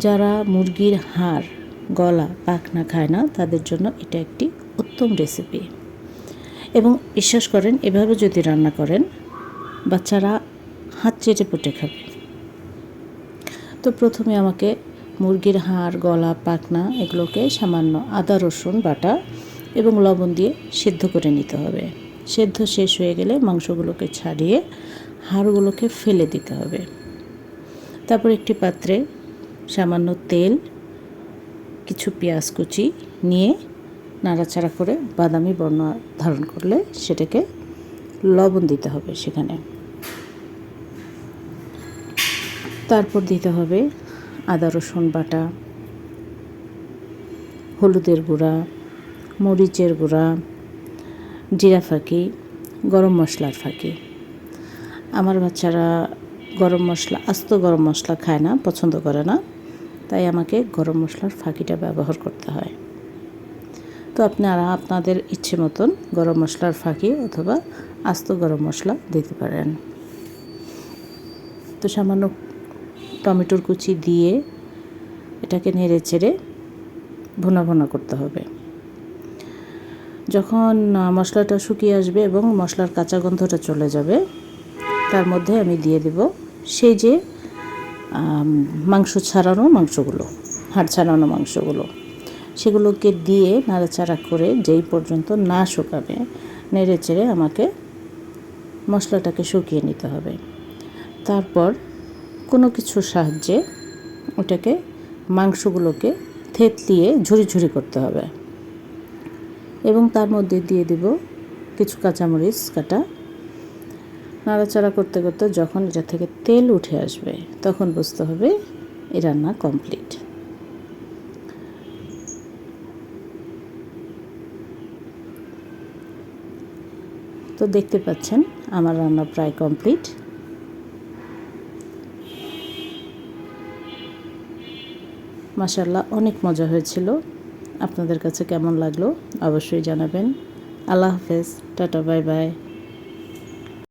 যারা মুরগির হাড়, গলা, পাখনা খায় না তাদের জন্য এটা একটি উত্তম রেসিপি। এবং বিশ্বাস করেন, এভাবে যদি রান্না করেন বাচ্চারা হাত চেটে পুটে খাবে। তো প্রথমে আমাকে মুরগির হাড়, গলা, পাখনা এগুলোকে সামান্য আদা রসুন বাটা এবং লবণ দিয়ে সিদ্ধ করে নিতে হবে। সেদ্ধ শেষ হয়ে গেলে মাংসগুলোকে ছাড়িয়ে হাড়গুলোকে ফেলে দিতে হবে। তারপর একটি পাত্রে সামান্য তেল, কিছু পেঁয়াজ কুচি নিয়ে নাড়াচাড়া করে বাদামি বর্ণ ধারণ করলে সেটাকে লবণ দিতে হবে সেখানে। তারপর দিতে হবে আদা রসুন বাটা, হলুদের গুঁড়া, মরিচের গুঁড়া, জিরা ফাঁকি, গরম মশলার ফাঁকি। আমার বাচ্চারা গরম মশলা, আস্ত গরম মশলা খায় না, পছন্দ করে না, তাই আমাকে গরম মশলার ফাঁকিটা ব্যবহার করতে হয়। তো আপনারা আপনাদের ইচ্ছে মতন গরম মশলার ফাঁকি অথবা আস্ত গরম মশলা দিতে পারেন। তো সামান্য টমেটোর কুচি দিয়ে এটাকে নেড়ে চেড়ে ভুনা ভুনা করতে হবে। যখন মশলাটা শুকিয়ে আসবে এবং মশলার কাঁচা গন্ধটা চলে যাবে, তার মধ্যে আমি দিয়ে দেব সেই যে মাংস ছাড়ানো মাংসগুলো, হাড় ছাড়ানো মাংসগুলো, সেগুলোকে দিয়ে নাড়াচাড়া করে যেই পর্যন্ত না শুকাবে নেড়ে চেড়ে আমাকে মশলাটাকে শুকিয়ে নিতে হবে। তারপর কোনো কিছুর সাহায্যে ওটাকে মাংসগুলোকে থেতলিয়ে ঝুরি ঝুরি করতে হবে এবং তার মধ্যে দিয়ে দেব কিছু কাঁচামরিচ কাটা। নাড়াচাড়া করতে করতে যখন এটা থেকে তেল উঠে আসবে তখন বুঝতে হবে এই রান্না কমপ্লিট। তো দেখতে পাচ্ছেন আমার রান্না প্রায় কমপ্লিট। মাশাআল্লাহ, অনেক মজা হয়েছিল। আপনাদের কাছে কেমন লাগলো অবশ্যই জানাবেন। আল্লাহ হাফেজ, টাটা, বাই বাই।